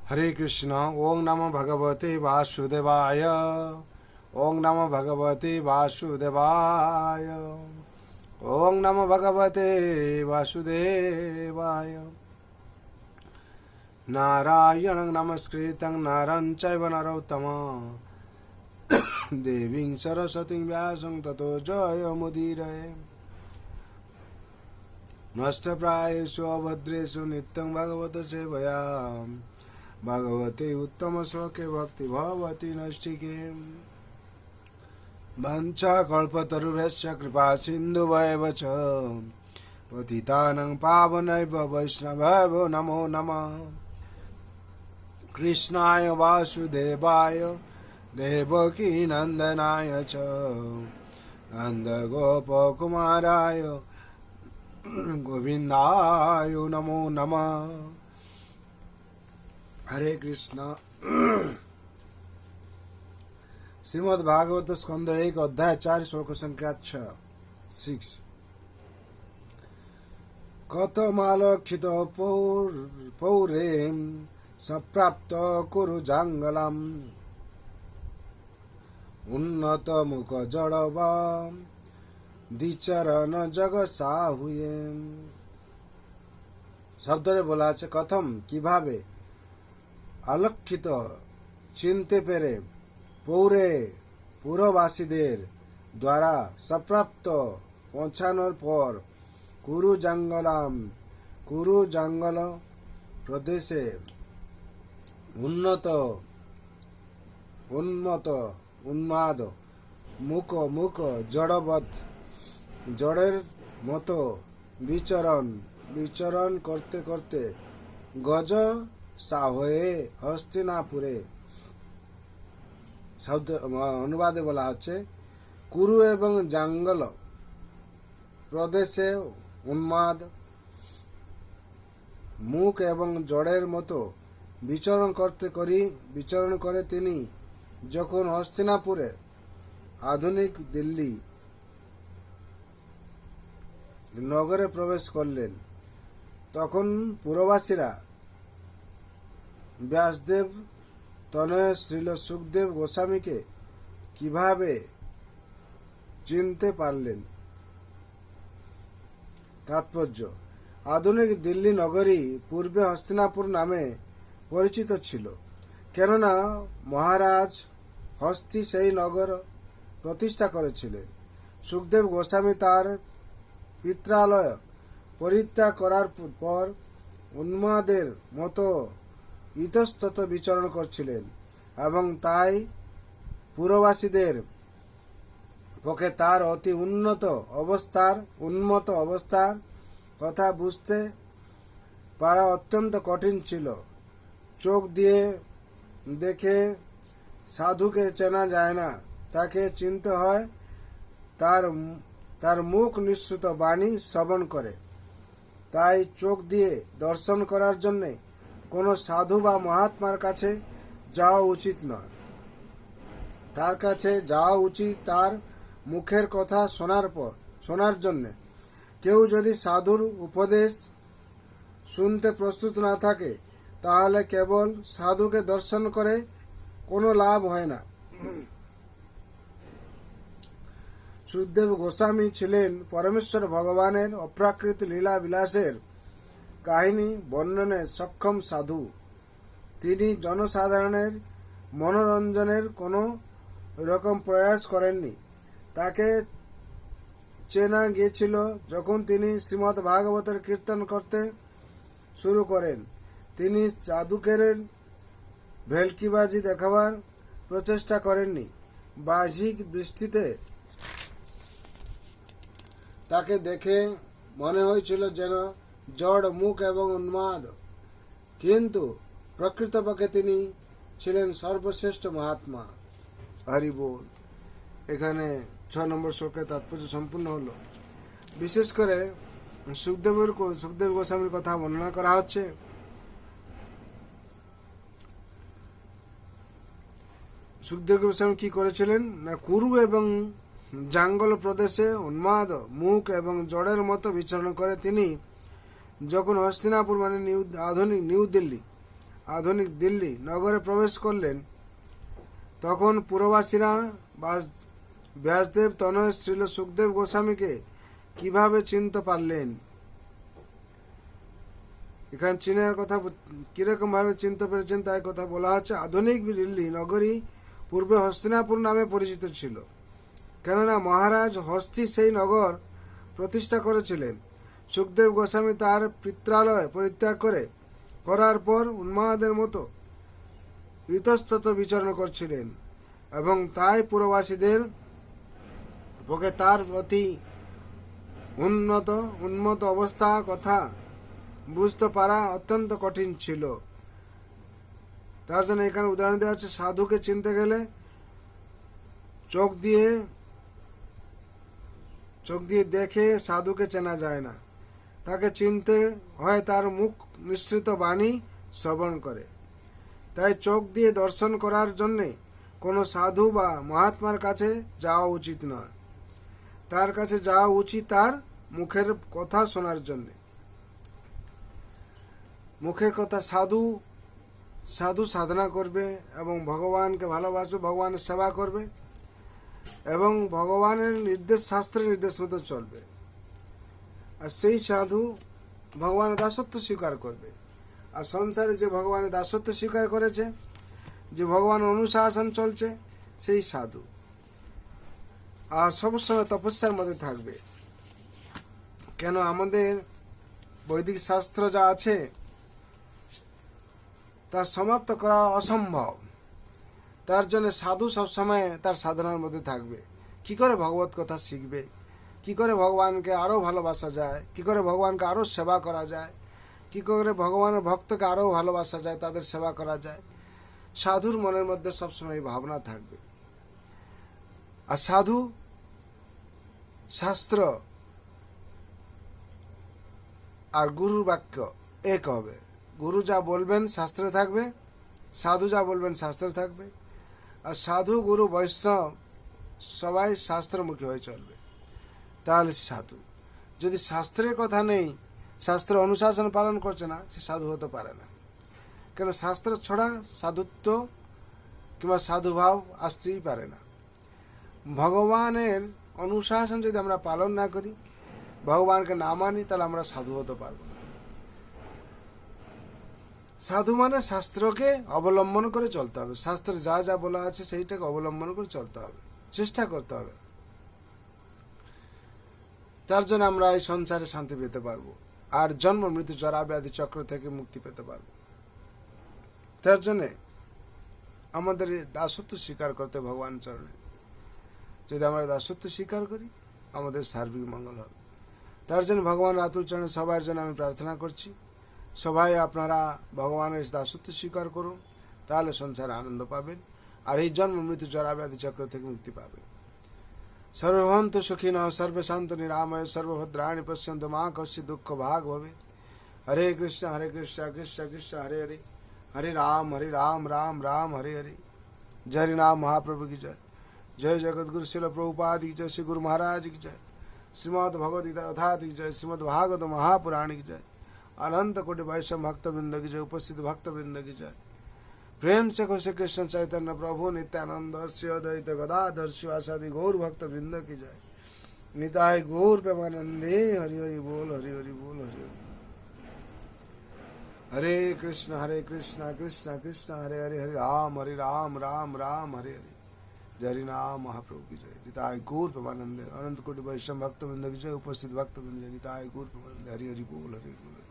हरे कृष्ण। ओं नमो भगवते वासुदेवाय। ओं नमो भगवते वासुदेवाय। ओं नमो भगवते वासुदेवाय। नारायणं नमस्कृतं नरं चैव नरोत्तमं देवीं सरस्वतीं व्यासं ततो जयमुदीरये। नष्टप्रायेषु अभद्रेषु नित्यं भगवत सेवया भगवते उत्तमश्लोके भक्ति भवति नैष्ठिके। वञ्चाकल्पतरुभ्यश्च कृपा सिन्धुभ्येव च पतितानां पावनेभ्यो वैष्णवेभ्यो नमो नमः। कृष्णाय वासुदेवाय देवकी नन्दनाय च नन्दगोपकुमाराय गोविन्दाय नमो नमः। हरे कृष्ण। श्रीमद् भागवत स्कंद 1 अध्याय 4 श्लोक संख्या 6। कथमालक्षित पौरें संप्राप्त कुरु जांगलम उन्नत मुख जड़वा द्विचरण जग साहुए। শব্দরে বলা আছে কথম কিভাবে অলক্ষিত চিনতে পেরে পৌরে পুরবাসীদের দ্বারা সপ্রাপ্ত পৌঁছানোর পর কুরু জঙ্গল প্রদেশে উন্মাদ মুখ জড়ের মতো বিচরণ করতে করতে গজ সাহয়ে হস্তিনাপুরে। শব্দ অনুবাদে বলা হচ্ছে কুরু এবং জাঙ্গল প্রদেশে উন্মাদ মুখ এবং জড়ের মতো বিচরণ করে তিনি যখন হস্তিনাপুরে আধুনিক দিল্লি নগরে প্রবেশ করলেন, তখন পুরবাসীরা ব্যাসদেব তনয় শ্রীল সুখদেব গোস্বামীকে কিভাবে চিনতে পারলেন। তাৎপর্য: আধুনিক দিল্লি নগরী পূর্বে হস্তিনাপুর নামে পরিচিত ছিল, কেননা মহারাজ হস্তি সেই নগর প্রতিষ্ঠা করেছিলেন। সুখদেব গোস্বামী তার পিত্রালয় পরিত্যাগ করার পর উন্মাদের মতো ইতস্তত বিচরণ করছিলেন এবং তাই পুরবাসীদের পক্ষে তার অতি উন্মত অবস্থার কথা বুঝতে পারা অত্যন্ত কঠিন ছিল। চোখ দিয়ে দেখে সাধুকে চেনা যায় না, তাকে চিনতে হয় তার মুখ নিঃসৃত বাণী শ্রবণ করে। তাই চোখ দিয়ে দর্শন করার জন্যে কোনো সাধু বা মহাত্মার কাছে যাওয়া উচিত নয়। তার কাছে যাওয়া উচিত তার মুখের কথা শোনার জন্যে। কেউ যদি সাধুর উপদেশ শুনতে প্রস্তুত না থাকে, তাহলে কেবল সাধুকে দর্শন করে কোনো লাভ হয় না। সুখদেব গোস্বামী ছিলেন পরমেশ্বর ভগবানের অপ্রাকৃত লীলা বিলাসের কাহিনী বর্ণনে সক্ষম সাধু। তিনি জনসাধারণের মনোরঞ্জনের কোনো রকম প্রয়াস করেননি। তাকে চেনা গিয়েছিল যখন তিনি শ্রীমদ্ ভাগবতের কীর্তন করতে শুরু করেন। তিনি জাদুকরের ভেলকিবাজি দেখাবার প্রচেষ্টা করেননি। বাহ্যিক দৃষ্টিতে তাকে দেখে মনে হয়েছিল যেন জড় মুখ এবং উন্মাদ, কিন্তু প্রকৃতপক্ষে তিনি ছিলেন সর্বশ্রেষ্ঠ মহাত্মা। হরি বল। এখানে 6 নম্বর শ্লোকের তাৎপর্য সম্পূর্ণ হলো। বিশেষ করে সুখদেব গোস্বামীর কথা বর্ণনা করা হচ্ছে। সুখদেব গোস্বামী কি করেছিলেন না, কুরু এবং জাঙ্গল প্রদেশে উন্মাদ মুখ এবং জড়ের মতো বিচরণ করে তিনি যখন হস্তিনাপুর মানে আধুনিক নিউ দিল্লি আধুনিক দিল্লি নগরে প্রবেশ করলেন, তখন পুরবাসীরা ব্যাসদেব তনয় শ্রীল সুখদেব গোস্বামীকে কিভাবে চিনতে পারলেন? এখানে চীনের কথা কিরকম ভাবে চিনতে পেরেছেন তাই কথা বলা হচ্ছে। আধুনিক দিল্লি নগরী পূর্বে হস্তিনাপুর নামে পরিচিত ছিল, কেননা মহারাজ হস্তি সেই নগর প্রতিষ্ঠা করেছিলেন। সুখদেব গোস্বামী তার পিত্রালয় পরিত্যাগ করার পর উন্মাদের মতো ইতস্তত বিচরণ করছিলেন, এবং তাই পুরবাসীদের পক্ষে তার প্রতি উন্মত অবস্থার কথা বুঝতে পারা অত্যন্ত কঠিন ছিল। তার জন্য এখানে উদাহরণ দেওয়া হচ্ছে, সাধুকে চিনতে গেলে চোখ দিয়ে দেখে সাধুকে চেনা যায় না, তাকে চিনতে হয় তার মুখ নিঃসৃত বাণী শ্রবণ করে। তাই চোখ দিয়ে দর্শন করার জন্যে কোনো সাধু বা মহাত্মার কাছে যাওয়া উচিত নয়। তার কাছে যাওয়া উচিত তার মুখের কথা শোনার জন্যে। মুখের কথা সাধু সাধনা করবে এবং ভগবানকে ভালোবাসবে, ভগবানের সেবা করবে এবং ভগবানের নির্দেশ, শাস্ত্রের নির্দেশ মতো চলবে। আর সেই সাধু ভগবানের দাসত্ব স্বীকার করবে। আর সংসারে যে ভগবানের দাসত্ব স্বীকার করেছে, যে ভগবানের অনুশাসন চলছে, সেই সাধু। আর সবসময় তপস্যার মধ্যে থাকবে। কেন আমাদের বৈদিক শাস্ত্র যা আছে তা সমাপ্ত করা অসম্ভব। তার জন্য সাধু সবসময় তার সাধনার মধ্যে থাকবে। কি করে ভগবত কথা শিখবে, কি করে ভগবানকে আরও ভালোবাসা যায়, কি করে ভগবানকে আরও সেবা করা যায়, কি করে ভগবানের ভক্তকে আরও ভালোবাসা যায়, তাদের সেবা করা যায়, সাধুর মনের মধ্যে সবসময় ভাবনা থাকবে। আর সাধু শাস্ত্র আর গুরুর বাক্য এক হবে। গুরু যা বলবেন শাস্ত্রে থাকবে, সাধু যা বলবেন শাস্ত্রে থাকবে। আর সাধু গুরু বৈষ্ণব সবাই শাস্ত্রমুখী হয়ে চলবে, তাহলে সাধু। যদি শাস্ত্রের কথা নেই, শাস্ত্র অনুশাসন পালন করছে না, সে সাধু হতে পারে না। কেন শাস্ত্র ছড়া সাধুত্ব কিংবা সাধুভাব আসতেই পারে না। ভগবানের অনুশাসন যদি আমরা পালন না করি, ভগবানকে না মানি, তাহলে আমরা সাধু হতে পারবো না। সাধু মানে শাস্ত্রকে অবলম্বন করে চলতে হবে। শাস্ত্রে যা যা বলা আছে সেইটাকে অবলম্বন করে চলতে হবে, চেষ্টা করতে হবে। তার জন্য আমরা এই সংসারে শান্তি পেতে পারবো, আর জন্ম মৃত্যু জরা ব্যাধি চক্র থেকে মুক্তি পেতে পারবো। তার জন্যে আমাদের দাসত্ব স্বীকার করতে ভগবান চরণে। যদি আমরা দাসত্ব স্বীকার করি, আমাদের সার্বিক মঙ্গল হবে। তার জন্য ভগবান আতুল চরণে সবার জন্য আমি প্রার্থনা করছি, সবাই আপনারা ভগবানের দাসত্ব স্বীকার করুন, তাহলে সংসারে আনন্দ পাবেন, আর এই জন্ম মৃত্যু জরা ব্যাধি চক্র থেকে মুক্তি পাবেন। সর্বভন্তু সুখিনঃ সর্বশান্তু নিরাময় সর্বভদ্রাণি পশ্যন্তু মা কশ্চিৎ দুঃখ ভাগ ভবে। হরে কৃষ্ণ কৃষ্ণ কৃষ্ণ হরে হরে, হরে রাম রাম রাম हरे हरे। जय हरि नाम महाप्रभु की जय। जय जगतगुरु शिल प्रभुपाद की जय। श्री गुरु महाराज की जय। श्रीमद् भगवद गीता अथात की जय। श्रीमद् भागवत महापुराण की जय। अनंत कोटि वैष्णव भक्त वृंद की जय। उपस्थित भक्त वृंद की जय। प्रेम से खुश कृष्ण चैतन्य प्रभु नित्यानंद श्री अद्वैत गदाधर शिवासादि गौर भक्त वृंद की जय। निताय गौर प्रेमानंदे हरि हरि बोल, हरि हरि बोल, हरि हरि। हरे कृष्ण कृष्ण कृष्ण हरे हरे, हरे राम राम राम हरे हरे। जय हरि नाम महाप्रभु की जय। निताय गौर प्रेमानंदे अनंत कोटि वैष्णव भक्त वृंद की जय। उपस्थित भक्त वृंद निताय गौर प्रेमानंदे हरि हरि बोल, हरि बोल।